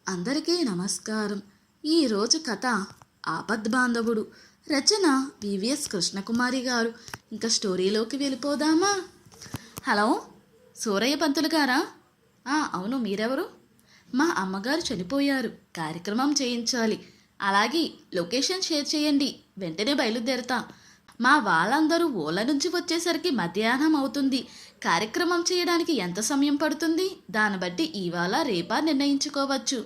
అందరికీ నమస్కారం. ఈరోజు కథ ఆపద్బాంధవుడు. రచన పివిఎస్ కృష్ణకుమారి గారు. ఇంకా స్టోరీలోకి వెళ్ళిపోదామా? హలో, సూరయ్య పంతులు గారా? అవును, మీరెవరు? మా అమ్మగారు చనిపోయారు, కార్యక్రమం చేయించాలి. అలాగే లొకేషన్ షేర్ చేయండి, వెంటనే బయలుదేరతా. మా వాళ్ళందరూ ఊళ్ళ నుంచి వచ్చేసరికి మధ్యాహ్నం అవుతుంది. కార్యక్రమం చేయడానికి ఎంత సమయం పడుతుంది? దాన్ని బట్టి ఇవాళ రేపా నిర్ణయించుకోవచ్చు.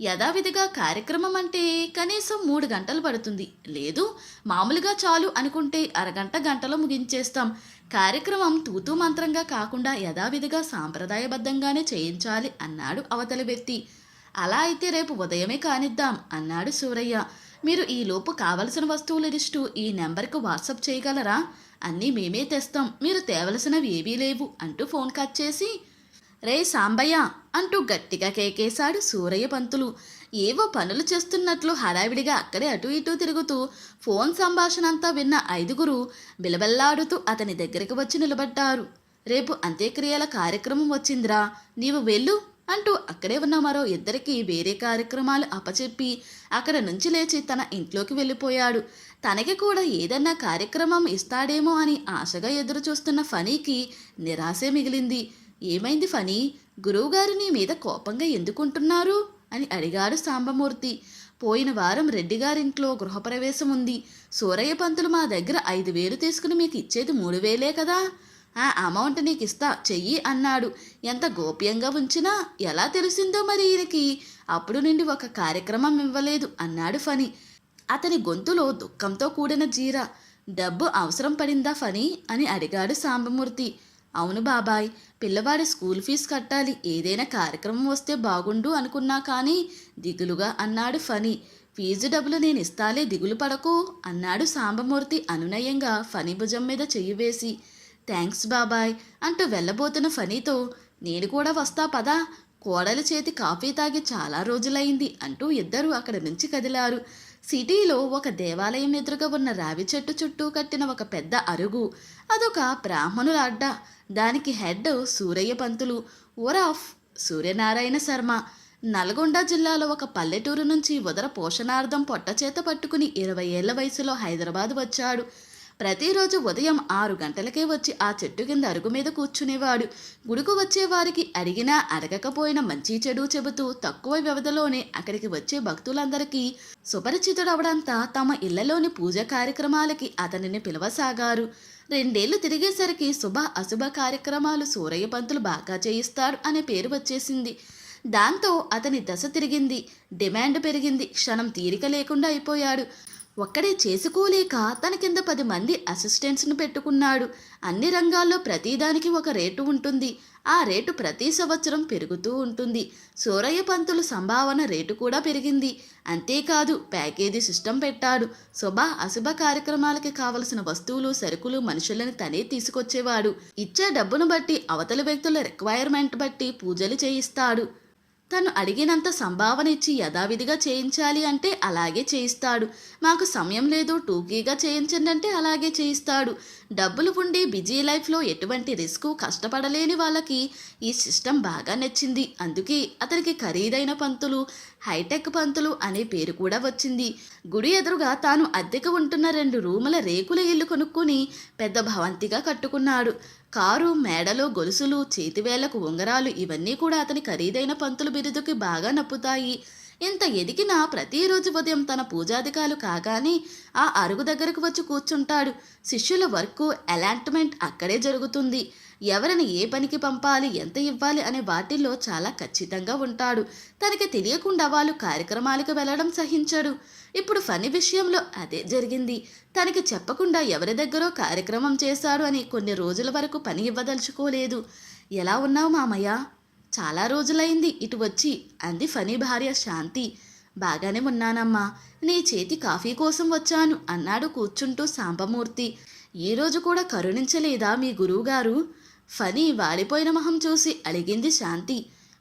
యథావిధిగా కార్యక్రమం అంటే కనీసం 3 గంటలు పడుతుంది. లేదు, మామూలుగా చాలు అనుకుంటే అరగంట గంటలో ముగించేస్తాం. కార్యక్రమం తూతూ మంత్రంగా కాకుండా యథావిధిగా సాంప్రదాయబద్ధంగానే చేయించాలి అన్నాడు అవతలి వ్యక్తి. అలా అయితే రేపు ఉదయమే కానిద్దాం అన్నాడు సూరయ్య. మీరు ఈలోపు కావలసిన వస్తువుల లిస్టు ఈ నెంబర్కు వాట్సాప్ చేయగలరా? అన్నీ మేమే తెస్తాం, మీరు తేవలసినవి ఏవీ లేవు అంటూ ఫోన్ కట్ చేసి, రే సాంబయ్య అంటూ గట్టిగా కేకేశాడు సూరయ్య పంతులు. ఏవో పనులు చేస్తున్నట్లు హడావిడిగా అక్కడే అటూ ఇటూ తిరుగుతూ ఫోన్ సంభాషణ అంతా విన్న 5గురు బిలబెల్లాడుతూ అతని దగ్గరికి వచ్చి నిలబడ్డారు. రేపు అంత్యక్రియల కార్యక్రమం వచ్చిందిరా, నీవు వెళ్ళు అంటూ అక్కడే ఉన్న మరో 2కి వేరే కార్యక్రమాలు అప్పచెప్పి అక్కడ నుంచి లేచి తన ఇంట్లోకి వెళ్ళిపోయాడు. తనకి కూడా ఏదన్నా కార్యక్రమం ఇస్తాడేమో అని ఆశగా ఎదురు చూస్తున్న ఫనీకి నిరాశే మిగిలింది. ఏమైంది ఫనీ? గురువుగారు నీ మీద కోపంగా ఎందుకుంటున్నారు అని అడిగాడు సాంబమూర్తి. పోయిన వారం రెడ్డిగారింట్లో గృహప్రవేశం ఉంది. సూరయ్య పంతులు మా దగ్గర 5,000 తీసుకుని మీకు ఇచ్చేది 3,000 కదా. ఆ అమౌంట్ నీకు ఇస్తా చెయ్యి అన్నాడు. ఎంత గోప్యంగా ఉంచినా ఎలా తెలిసిందో మరి ఈయనకి. అప్పుడు నుండి ఒక కార్యక్రమం ఇవ్వలేదు అన్నాడు ఫనీ. అతని గొంతులో దుఃఖంతో కూడిన జీర. డబ్బు అవసరం పడిందా ఫనీ అని అడిగాడు సాంబమూర్తి. అవును బాబాయ్, పిల్లవాడి స్కూల్ ఫీజు కట్టాలి. ఏదైనా కార్యక్రమం వస్తే బాగుండు అనుకున్నా కానీ దిగులుగా అన్నాడు ఫనీ. ఫీజు డబ్బులు నేను ఇస్తాలే, దిగులు పడకు అన్నాడు సాంబమూర్తి అనునయంగా ఫనీ భుజం మీద చెయ్యి వేసి. థ్యాంక్స్ బాబాయ్ అంటూ వెళ్ళబోతున్న ఫనీతో, నేను కూడా వస్తా పదా, కోడలి చేతి కాఫీ తాగి చాలా రోజులైంది అంటూ ఇద్దరూ అక్కడి నుంచి కదిలారు. సిటీలో ఒక దేవాలయం ఎదురుగా ఉన్న రావి చెట్టు చుట్టూ కట్టిన ఒక పెద్ద అరుగు. అదొక బ్రాహ్మణుల అడ్డ. దానికి హెడ్ సూరయ్య పంతులు ఓరాఫ్ సూర్యనారాయణ శర్మ. నల్గొండ జిల్లాలో ఒక పల్లెటూరు నుంచి ఉదర పోషణార్థం పొట్టచేత పట్టుకుని 20 ఏళ్ల వయసులో హైదరాబాద్ వచ్చాడు. ప్రతిరోజు ఉదయం 6 గంటలకే వచ్చి ఆ చెట్టు కింద అరుగు మీద కూర్చునేవాడు. గుడికి వచ్చేవారికి అడిగినా అడగకపోయినా మంచి చెడు చెబుతూ తక్కువ వ్యవధిలోనే అక్కడికి వచ్చే భక్తులందరికీ సుపరిచితుడవడంతా తమ ఇళ్లలోని పూజ కార్యక్రమాలకి అతనిని పిలవసాగారు. 2 ఏళ్లు తిరిగేసరికి శుభ అశుభ కార్యక్రమాలు సూరయ్య పంతులు బాగా చేయిస్తాడు అనే పేరు వచ్చేసింది. దాంతో అతని దశ తిరిగింది, డిమాండ్ పెరిగింది. క్షణం తీరిక లేకుండా అయిపోయాడు. ఒక్కడే చేసుకోలేక తన కింద 10 మంది అసిస్టెంట్స్ను పెట్టుకున్నాడు. అన్ని రంగాల్లో ప్రతిదానికి ఒక రేటు ఉంటుంది. ఆ రేటు ప్రతి సంవత్సరం పెరుగుతూ ఉంటుంది. సూరయ్య పంతులు సంభావన రేటు కూడా పెరిగింది. అంతేకాదు ప్యాకేజీ సిస్టమ్ పెట్టాడు. శుభ అశుభ కార్యక్రమాలకి కావలసిన వస్తువులు సరుకులు మనుషులను తనే తీసుకొచ్చేవాడు. ఇచ్చే డబ్బును బట్టి అవతలి వ్యక్తుల రిక్వైర్మెంట్ బట్టి పూజలు చేయిస్తాడు. తను అడిగినంత సంభావన ఇచ్చి యథావిధిగా చేయించాలి అంటే అలాగే చేయిస్తాడు. మాకు సమయం లేదు, టూకీగా చేయించండి అంటే అలాగే చేయిస్తాడు. డబ్బులు ఉండి బిజీ లైఫ్లో ఎటువంటి రిస్క్ కష్టపడలేని వాళ్ళకి ఈ సిస్టమ్ బాగా నచ్చింది. అందుకే అతనికి ఖరీదైన పంతులు, హైటెక్ పంతులు అనే పేరు కూడా వచ్చింది. గుడి ఎదురుగా తాను అద్దెకు ఉంటున్న 2 రూముల రేకుల ఇల్లు కొనుక్కుని పెద్ద భవంతిగా కట్టుకున్నాడు. కారు, మేడలు, గొలుసులు, చేతివేళ్లకు ఉంగరాలు ఇవన్నీ కూడా అతని ఖరీదైన పంతులు బిరుదుకి బాగా నప్పుతాయి. ఇంత ఎదిగినా ప్రతిరోజు ఉదయం తన పూజాధికాలు కాగానే ఆ అరుగు దగ్గరకు వచ్చి కూర్చుంటాడు. శిష్యుల వర్క్ అలాట్మెంట్ అక్కడే జరుగుతుంది. ఎవరిని ఏ పనికి పంపాలి, ఎంత ఇవ్వాలి అనే వాటిల్లో చాలా ఖచ్చితంగా ఉంటాడు. తనకి తెలియకుండా వాళ్ళు కార్యక్రమాలకు వెళ్ళడం సహించడు. ఇప్పుడు ఫనీ విషయంలో అదే జరిగింది. తనకి చెప్పకుండా ఎవరి దగ్గరో కార్యక్రమం చేశాడు అని కొన్ని రోజుల వరకు పని ఇవ్వదలుచుకోలేదు. ఎలా ఉన్నావు మామయ్య? చాలా రోజులైంది ఇటు వచ్చి అంది ఫనీ భార్య శాంతి. బాగానే ఉన్నానమ్మా, నీ చేతి కాఫీ కోసం వచ్చాను అన్నాడు కూర్చుంటూ సాంబమూర్తి. ఈరోజు కూడా కరుణించలేదా మీ గురువుగారు? ఫనీ వాడిపోయిన మొహం చూసి అడిగింది శాంతి.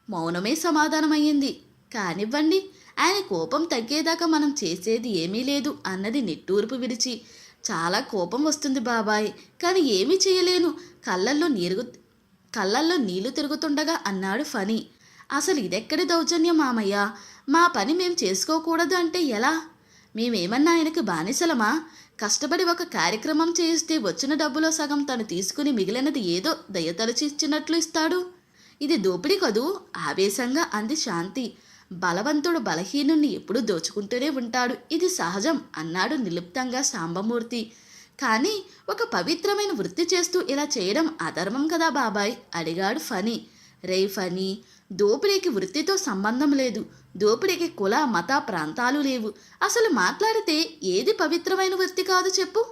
మౌనమే సమాధానమయ్యింది. కానివ్వండి, ఆయన కోపం తగ్గేదాకా మనం చేసేది ఏమీ లేదు అన్నది నిట్టూర్పు విడిచి. చాలా కోపం వస్తుంది బాబాయ్, కానీ ఏమీ చేయలేను. కళ్ళల్లో నీళ్లు తిరుగుతుండగా అన్నాడు ఫనీ. అసలు ఇదెక్కడి దౌర్జన్యం మామయ్య? మా పని మేం చేసుకోకూడదు అంటే ఎలా? మేమేమన్నా ఆయనకి బానిసలమా? కష్టపడి ఒక కార్యక్రమం చేయిస్తే వచ్చిన డబ్బులో సగం తను తీసుకుని మిగిలినది ఏదో దయతలచి ఇచ్చినట్లు ఇస్తాడు. ఇది దోపిడీ కదూ? ఆవేశంగా అంది శాంతి. బలవంతుడు బలహీనుణ్ణి ఎప్పుడూ దోచుకుంటూనే ఉంటాడు, ఇది సహజం అన్నాడు నిర్లిప్తంగా సాంబమూర్తి. కానీ ఒక పవిత్రమైన వృత్తి చేస్తూ ఇలా చేయడం అధర్మం కదా బాబాయ్ అడిగాడు ఫనీ. రే ఫనీ, దోపిడీకి వృత్తితో సంబంధం లేదు. దోపిడీకి కుల మత ప్రాంతాలు లేవు. అసలు మాట్లాడితే ఏది పవిత్రమైన వృత్తి కాదు చెప్పు?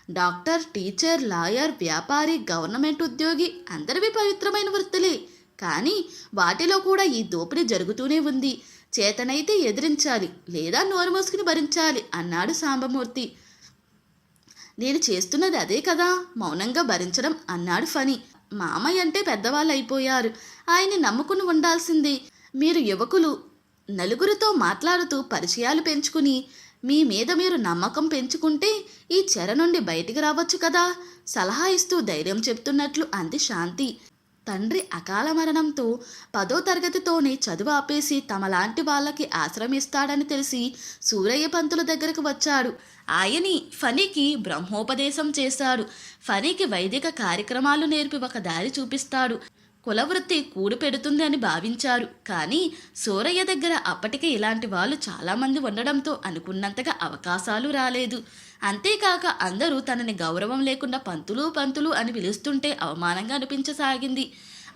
డాక్టర్, టీచర్, లాయర్, వ్యాపారి, గవర్నమెంట్ ఉద్యోగి అందరివి పవిత్రమైన వృత్తులే. కానీ వాటిలో కూడా ఈ దోపిడీ జరుగుతూనే ఉంది. చేతనైతే ఎదిరించాలి, లేదా నోరు మూసుకుని భరించాలి అన్నాడు సాంబమూర్తి. నేను చేస్తున్నది అదే కదా, మౌనంగా భరించడం అన్నాడు ఫనీ. మామయ్య అంటే పెద్దవాళ్ళు అయిపోయారు, ఆయన్ని నమ్ముకుని ఉండాల్సిందే. మీరు యువకులు నలుగురితో మాట్లాడుతూ పరిచయాలు పెంచుకుని మీ మీద మీరు నమ్మకం పెంచుకుంటే ఈ చెర నుండి బయటికి రావచ్చు కదా, సలహా ఇస్తూ ధైర్యం చెప్తున్నట్లు అంది శాంతి. తండ్రి అకాల మరణంతో 10వ తరగతితోనే చదువు ఆపేసి తమలాంటి వాళ్ళకి ఆశ్రమిస్తాడని తెలిసి సూరయ్య పంతుల దగ్గరకు వచ్చాడు. ఆయని ఫనీకి బ్రహ్మోపదేశం చేశాడు. ఫనీకి వైదిక కార్యక్రమాలు నేర్పి ఒక దారి చూపిస్తాడు. కులవృత్తి కూడు పెడుతుంది అని భావించారు. కానీ సూరయ్య దగ్గర అప్పటికే ఇలాంటి వాళ్ళు చాలామంది ఉండడంతో అనుకున్నంతగా అవకాశాలు రాలేదు. అంతేకాక అందరూ తనని గౌరవం లేకుండా పంతులు పంతులు అని పిలుస్తుంటే అవమానంగా అనిపించసాగింది.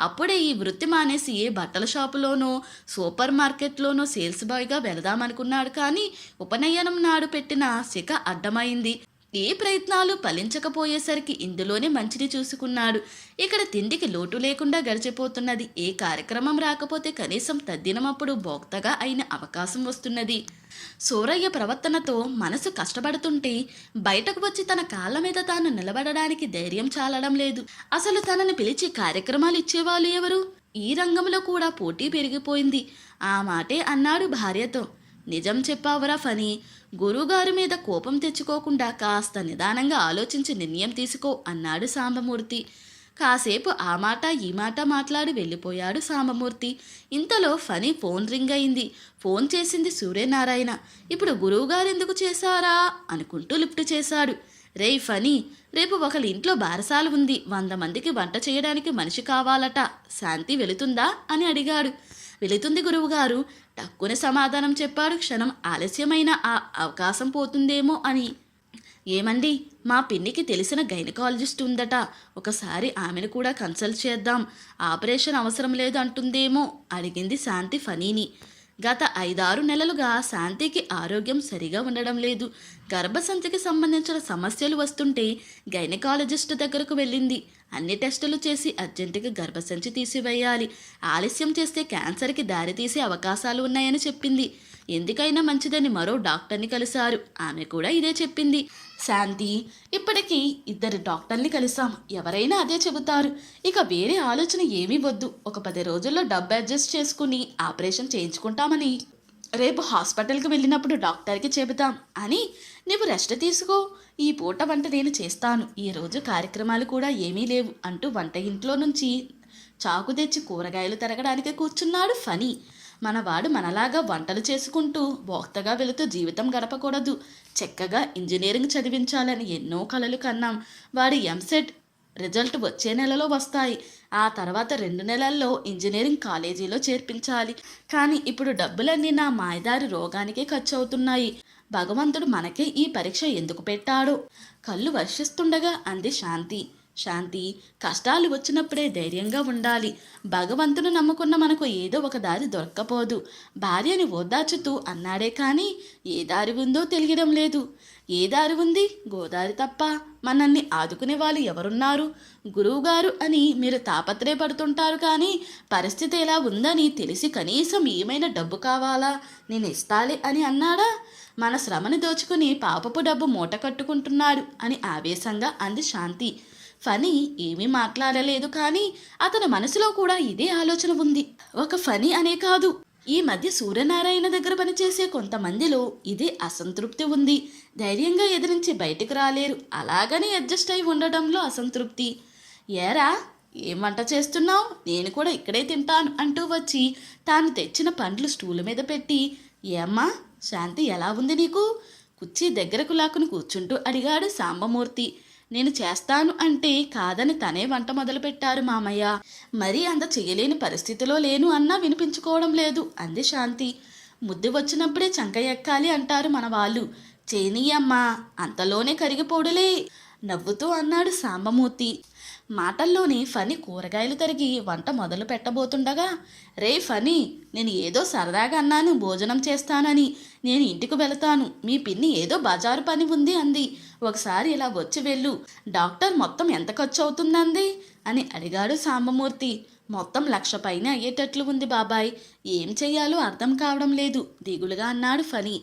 అప్పుడే ఈ వృత్తి మానేసి ఏ బట్టల షాపులోనో సూపర్ మార్కెట్లోనో సేల్స్ బాయ్గా వెళదామనుకున్నాడు. కానీ ఉపనయనం నాడు పెట్టిన శిఖ అడ్డమైంది. ఏ ప్రయత్నాలు ఫలించకపోయేసరికి ఇందులోనే మంచిని చూసుకున్నాడు. ఇక్కడ తిండికి లోటు లేకుండా గడిచిపోతున్నది. ఏ కార్యక్రమం రాకపోతే కనీసం తద్దినమప్పుడు భోక్తగా అయిన అవకాశం వస్తున్నది. సూరయ్య ప్రవర్తనతో మనసు కష్టపడుతుంటే బయటకు వచ్చి తన కాళ్ళ మీద తాను నిలబడడానికి ధైర్యం చాలడం లేదు. అసలు తనని పిలిచి కార్యక్రమాలు ఇచ్చేవాళ్ళు ఎవరు? ఈ రంగంలో కూడా పోటీ పెరిగిపోయింది. ఆ మాటే అన్నాడు భార్యతో. నిజం చెప్పావురా ఫనీ, గురువుగారి మీద కోపం తెచ్చుకోకుండా కాస్త నిదానంగా ఆలోచించి నిర్ణయం తీసుకో అన్నాడు సాంబమూర్తి. కాసేపు ఆ మాట ఈ మాట మాట్లాడి వెళ్ళిపోయాడు సాంబమూర్తి. ఇంతలో ఫనీ ఫోన్ రింగ్ అయింది. ఫోన్ చేసింది సూర్యనారాయణ. ఇప్పుడు గురువుగారు ఎందుకు చేశారా అనుకుంటూ లిఫ్ట్ చేశాడు. రేయ్ ఫనీ, రేపు ఒకళ్ళ ఇంట్లో బారసాల ఉంది, 100 మందికి వంట చేయడానికి మనిషి కావాలట. శాంతి వెళుతుందా అని అడిగాడు. వెళుతుంది గురువుగారు, టక్కున సమాధానం చెప్పాడు. క్షణం ఆలస్యమైన ఆ అవకాశం పోతుందేమో అని. ఏమండి, మా పిన్నికి తెలిసిన గైనకాలజిస్ట్ ఉందట, ఒకసారి ఆమెను కూడా కన్సల్ట్ చేద్దాం, ఆపరేషన్ అవసరం లేదు అంటుందేమో అడిగింది శాంతి ఫనీని. గత 5-6 నెలలుగా శాంతికి ఆరోగ్యం సరిగా ఉండడం లేదు. గర్భసంచికి సంబంధించిన సమస్యలు వస్తుంటే గైనకాలజిస్ట్ దగ్గరకు వెళ్ళింది. అన్ని టెస్టులు చేసి అర్జెంటుగా గర్భసంచి తీసివేయాలి, ఆలస్యం చేస్తే క్యాన్సర్కి దారితీసే అవకాశాలు ఉన్నాయని చెప్పింది. ఎందుకైనా మంచిదని మరో డాక్టర్ని కలిశారు. ఆమె కూడా ఇదే చెప్పింది. శాంతి, ఇప్పటికీ 2 డాక్టర్ని కలిసాం, ఎవరైనా అదే చెబుతారు. ఇక వేరే ఆలోచన ఏమీ వద్దు. ఒక 10 రోజుల్లో డబ్బు అడ్జస్ట్ చేసుకుని ఆపరేషన్ చేయించుకుంటామని రేపు హాస్పిటల్కి వెళ్ళినప్పుడు డాక్టర్కి చెబుతాం అని. నువ్వు రెస్ట్ తీసుకో, ఈ పూట వంట నేను చేస్తాను, ఈరోజు కార్యక్రమాలు కూడా ఏమీ లేవు అంటూ వంట ఇంట్లో నుంచి చాకు తెచ్చి కూరగాయలు తరగడానికి కూర్చున్నాడు ఫనీ. మనవాడు మనలాగా వంటలు చేసుకుంటూ భోక్తగా వెళుతూ జీవితం గడపకూడదు. చక్కగా ఇంజనీరింగ్ చదివించాలని ఎన్నో కలలు కన్నాం. వాడి ఎంసెట్ రిజల్ట్ వచ్చే నెలలో వస్తాయి. ఆ తర్వాత 2 నెలల్లో ఇంజనీరింగ్ కాలేజీలో చేర్పించాలి. కానీ ఇప్పుడు డబ్బులన్నీ నా మాయదారి రోగానికే ఖర్చు అవుతున్నాయి. భగవంతుడు మనకే ఈ పరీక్ష ఎందుకు పెట్టాడో. కళ్ళు వర్షిస్తుండగా అంది శాంతి. శాంతి, కష్టాలు వచ్చినప్పుడే ధైర్యంగా ఉండాలి. భగవంతుని నమ్ముకున్న మనకు ఏదో ఒక దారి దొరక్కపోదు. భార్యని ఓదార్చుతూ అన్నాడే కానీ ఏ దారి ఉందో తెలియడం లేదు. ఏ దారి ఉంది? గోదారి తప్ప మనల్ని ఆదుకునే వాళ్ళు ఎవరున్నారు? గురువుగారు అని మీరు తాపత్రయపడుతుంటారు, కానీ పరిస్థితి ఎలా ఉందని తెలిసి కనీసం ఏమైనా డబ్బు కావాలా, నేను ఇస్తాలే అని అన్నాడా? మన శ్రమని దోచుకుని పాపపు డబ్బు మూట కట్టుకుంటున్నాడు అని ఆవేశంగా అంది శాంతి. ఫనీ ఏమీ మాట్లాడలేదు, కానీ అతని మనసులో కూడా ఇదే ఆలోచన ఉంది. ఒక ఫనీ అనే కాదు, ఈ మధ్య సూర్యనారాయణ దగ్గర పనిచేసే కొంతమందిలో ఇదే అసంతృప్తి ఉంది. ధైర్యంగా ఎదిరించి బయటకు రాలేరు, అలాగని అడ్జస్ట్ అయి ఉండడంలో అసంతృప్తి. ఏరా, ఏం వంట చేస్తున్నావు? నేను కూడా ఇక్కడే తింటాను అంటూ వచ్చి తాను తెచ్చిన పండ్లు స్టూలు మీద పెట్టి, ఏమ్మా శాంతి, ఎలా ఉంది నీకు? కుర్చీ దగ్గరకు లాక్కుని కూర్చుంటూ అడిగాడు సాంబమూర్తి. నేను చేస్తాను అంటే కాదని తనే వంట మొదలుపెట్టారు మామయ్య. మరీ అంత చేయలేని పరిస్థితిలో లేను అన్నా వినిపించుకోవడం లేదు అంది శాంతి. ముద్దు వచ్చినప్పుడే చంక ఎక్కాలి అంటారు మన వాళ్ళు. చేనీయమ్మా, అంతలోనే కరిగిపోడులే నవ్వుతూ అన్నాడు సాంబమూర్తి. మాటల్లోని ఫణి కూరగాయలు తరిగి వంట మొదలు పెట్టబోతుండగా, రే ఫణి, నేను ఏదో సరదాగా అన్నాను భోజనం చేస్తానని. నేను ఇంటికి వెళతాను. మీ పిన్ని ఏదో బజారు పని ఉంది అంది. ఒకసారి ఇలా వచ్చి వెళ్ళు. డాక్టర్ మొత్తం ఎంత ఖర్చు అవుతుందంది అని అడిగాడు సాంబమూర్తి. మొత్తం 1,00,000 పైన అయ్యేటట్లు ఉంది బాబాయ్. ఏం చెయ్యాలో అర్థం కావడం లేదు దిగులుగా అన్నాడు ఫణి.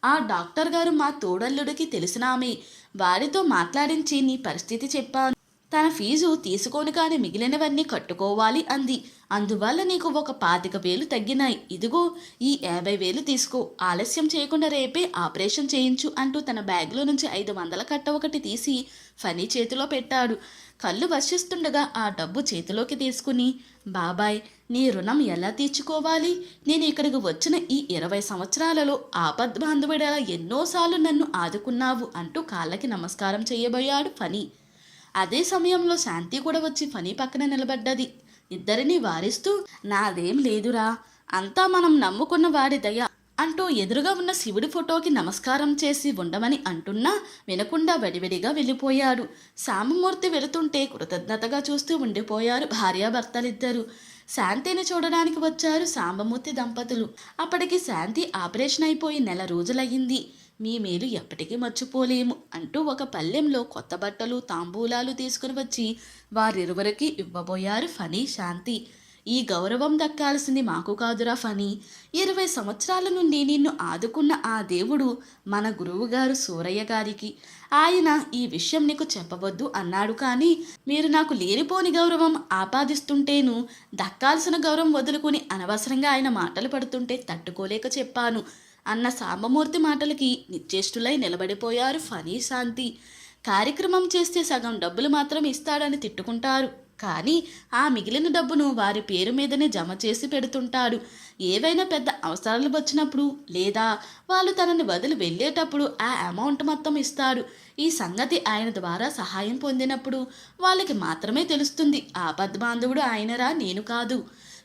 ఆ డాక్టర్ గారు మా తోడల్లుడికి తెలిసినామే. వారితో మాట్లాడించి నీ పరిస్థితి చెప్పాను. తన ఫీజు తీసుకొని కానీ మిగిలినవన్నీ కట్టుకోవాలి అంది. అందువల్ల నీకు ఒక 25,000 తగ్గినాయి. ఇదిగో ఈ 50,000 తీసుకో. ఆలస్యం చేయకుండా రేపే ఆపరేషన్ చేయించు అంటూ తన బ్యాగ్లో నుంచి 500 కట్ట ఒకటి తీసి ఫనీ చేతిలో పెట్టాడు. కళ్ళు వర్షిస్తుండగా ఆ డబ్బు చేతిలోకి తీసుకుని, బాబాయ్, నీ రుణం ఎలా తీర్చుకోవాలి? నేను ఇక్కడికి వచ్చిన ఈ 20 సంవత్సరాలలో ఆపద్బాంధవుడలా ఎన్నోసార్లు నన్ను ఆదుకున్నావు అంటూ కాళ్ళకి నమస్కారం చేయబోయాడు ఫనీ. అదే సమయంలో శాంతి కూడా వచ్చి ఫనీ పక్కన నిలబడ్డది. ఇద్దరిని వారిస్తూ, నాదేం లేదురా, అంతా మనం నమ్ముకున్న వాడి దయ అంటూ ఎదురుగా ఉన్న శివుడి ఫోటోకి నమస్కారం చేసి ఉండమని అంటున్నా వినకుండా వెడివెడిగా వెళ్ళిపోయాడు. సాంబమూర్తి వెళుతుంటే కృతజ్ఞతగా చూస్తూ ఉండిపోయారు భార్యాభర్తలిద్దరూ. శాంతిని చూడడానికి వచ్చారు సాంబమూర్తి దంపతులు. అప్పటికి శాంతి ఆపరేషన్ అయిపోయి 1 నెల రోజులయ్యింది. మీ మేలు ఎప్పటికీ మర్చిపోలేము అంటూ ఒక పళ్ళెంలో కొత్త బట్టలు తాంబూలాలు తీసుకుని వచ్చి వారిరువురికి ఇవ్వబోయారు ఫనీ శాంతి. ఈ గౌరవం దక్కాల్సింది మాకు కాదురా ఫనీ. 20 సంవత్సరాల నుండి నిన్ను ఆదుకున్న ఆ దేవుడు మన గురువుగారు సూరయ్య గారికి. ఆయన ఈ విషయం నీకు చెప్పవద్దు అన్నాడు. కానీ మీరు నాకు లేనిపోని గౌరవం ఆపాదిస్తుంటేను దక్కాల్సిన గౌరవం వదులుకుని అనవసరంగా ఆయన మాటలు పడుతుంటే తట్టుకోలేక చెప్పాను అన్న సాంబమూర్తి మాటలకి నిశ్చేష్టులై నిలబడిపోయారు ఫనీ శాంతి. కార్యక్రమం చేస్తే సగం డబ్బులు మాత్రం ఇస్తాడని తిట్టుకుంటారు. కానీ ఆ మిగిలిన డబ్బును వారి పేరు మీదనే జమ చేసి పెడుతుంటాడు. ఏవైనా పెద్ద అవసరాలు వచ్చినప్పుడు లేదా వాళ్ళు తనని వదిలి వెళ్ళేటప్పుడు ఆ అమౌంట్ మొత్తం ఇస్తాడు. ఈ సంగతి ఆయన ద్వారా సహాయం పొందినప్పుడు వాళ్ళకి మాత్రమే తెలుస్తుంది. ఆపద్బాంధవుడు ఆయనరా, నేను కాదు.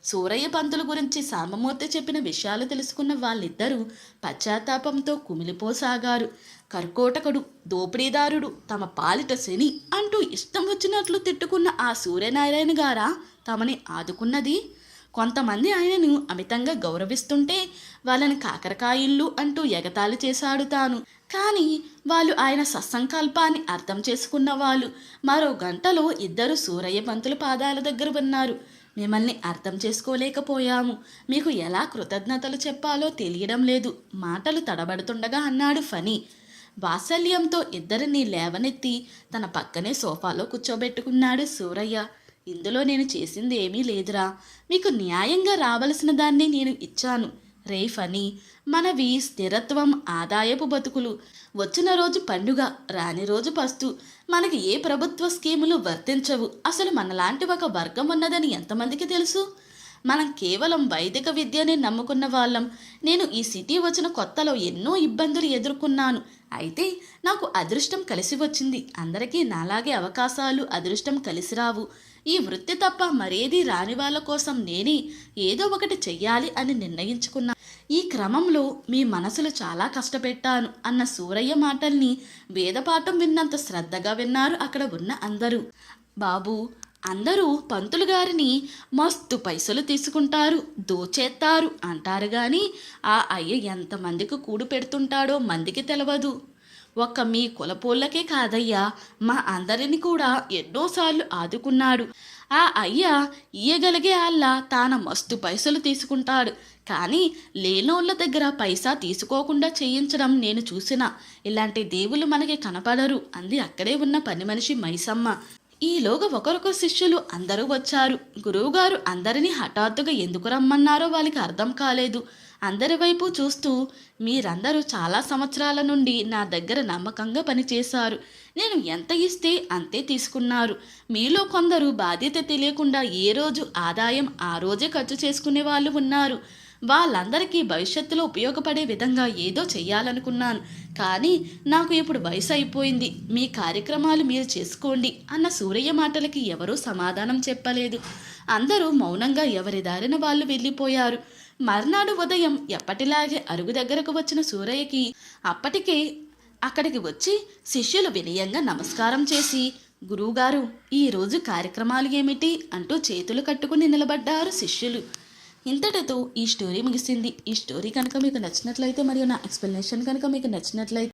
సూరయ్య పంతులు గురించి సాంబమూర్తి చెప్పిన విషయాలు తెలుసుకున్న వాళ్ళిద్దరూ పశ్చాత్తాపంతో కుమిలిపోసాగారు. కర్కోటకుడు, దోపిడీదారుడు, తమ పాలిట శని అంటూ ఇష్టం వచ్చినట్లు తిట్టుకున్న ఆ సూర్యనారాయణ గారా తమని ఆదుకున్నది? కొంతమంది ఆయనను అమితంగా గౌరవిస్తుంటే వాళ్ళని కాకరకాయిళ్ళు అంటూ ఎగతాళి చేశాడు తాను. కానీ వాళ్ళు ఆయన సత్సంకల్పాన్ని అర్థం చేసుకున్న వాళ్ళు. మరో గంటలో ఇద్దరు సూరయ్య పంతుల పాదాల దగ్గర ఉన్నారు. మిమ్మల్ని అర్థం చేసుకోలేకపోయాము. మీకు ఎలా కృతజ్ఞతలు చెప్పాలో తెలియడం లేదు మాటలు తడబడుతుండగా అన్నాడు ఫనీ. వాత్సల్యంతో ఇద్దరిని లేవనెత్తి తన పక్కనే సోఫాలో కూర్చోబెట్టుకున్నాడు సూరయ్య. ఇందులో నేను చేసింది ఏమీ లేదురా. మీకు న్యాయంగా రావలసిన దాన్ని నేను ఇచ్చాను. రే ఫనీ, మనవి స్థిరత్వం, ఆదాయపు బతుకులు. వచ్చిన రోజు పండుగ, రాని రోజు పస్తు. మనకి ఏ ప్రభుత్వ స్కీములు వర్తించవు. అసలు మనలాంటి ఒక వర్గం ఉన్నదని ఎంతమందికి తెలుసు? మనం కేవలం వైదిక విద్యనే నమ్ముకున్న వాళ్ళం. నేను ఈ సిటీ వచ్చిన కొత్తలో ఎన్నో ఇబ్బందులు ఎదుర్కొన్నాను. అయితే నాకు అదృష్టం కలిసి వచ్చింది. అందరికీ నాలాగే అవకాశాలు, అదృష్టం కలిసి రావు. ఈ వృత్తి తప్ప మరేది రాని వాళ్ళ కోసం నేనే ఏదో ఒకటి చెయ్యాలి అని నిర్ణయించుకున్నా. ఈ క్రమంలో మీ మనసులు చాలా కష్టపెట్టాను అన్న సూరయ్య మాటల్ని వేదపాఠం విన్నంత శ్రద్ధగా విన్నారు అక్కడ ఉన్న అందరూ. బాబు, అందరూ పంతులు గారిని మస్తు పైసలు తీసుకుంటారు, దోచేస్తారు అంటారు. కానీ ఆ అయ్య ఎంతమందికి కూడు పెడుతుంటాడో మందికి తెలవదు. ఒక్క మీ కులపోళ్ళకే కాదయ్యా, మా అందరిని కూడా ఎన్నోసార్లు ఆదుకున్నాడు. ఆ అయ్య ఇయ్యగలిగే అల్లా తాన మస్తు పైసలు తీసుకుంటాడు. కానీ లేనోళ్ళ దగ్గర పైసా తీసుకోకుండా చేయించడం నేను చూసిన. ఇలాంటి దేవుళ్ళు మనకి కనపడరు అంది అక్కడే ఉన్న పని మనిషి మైసమ్మ. ఈలోగా ఒకరొకరు శిష్యులు అందరూ వచ్చారు. గురువుగారు అందరినీ హఠాత్తుగా ఎందుకు రమ్మన్నారో వాళ్ళకి అర్థం కాలేదు. అందరి వైపు చూస్తూ, మీరందరూ చాలా సంవత్సరాల నుండి నా దగ్గర నమ్మకంగా పనిచేశారు. నేను ఎంత ఇస్తే అంతే తీసుకున్నారు. మీలో కొందరు బాధ్యత తెలియకుండా ఏ రోజు ఆదాయం ఆ రోజే ఖర్చు చేసుకునే వాళ్ళు ఉన్నారు. వాళ్ళందరికీ భవిష్యత్తులో ఉపయోగపడే విధంగా ఏదో చెయ్యాలనుకున్నాను. కానీ నాకు ఇప్పుడు వయసు అయిపోయింది. మీ కార్యక్రమాలు మీరు చేసుకోండి అన్న సూరయ్య మాటలకి ఎవరూ సమాధానం చెప్పలేదు. అందరూ మౌనంగా ఎవరి దారిన వాళ్ళు వెళ్ళిపోయారు. మర్నాడు ఉదయం ఎప్పటిలాగే అరుగు దగ్గరకు వచ్చిన సూరయ్యకి అప్పటికే అక్కడికి వచ్చి శిష్యులు వినయంగా నమస్కారం చేసి, గురువుగారు, ఈరోజు కార్యక్రమాలు ఏమిటి అంటూ చేతులు కట్టుకుని నిలబడ్డారు శిష్యులు. ఇంతటితో ఈ స్టోరీ ముగిసింది. ఈ స్టోరీ కనుక మీకు నచ్చినట్లయితే మరియు నా ఎక్స్ప్లెనేషన్ కనుక మీకు నచ్చినట్లయితే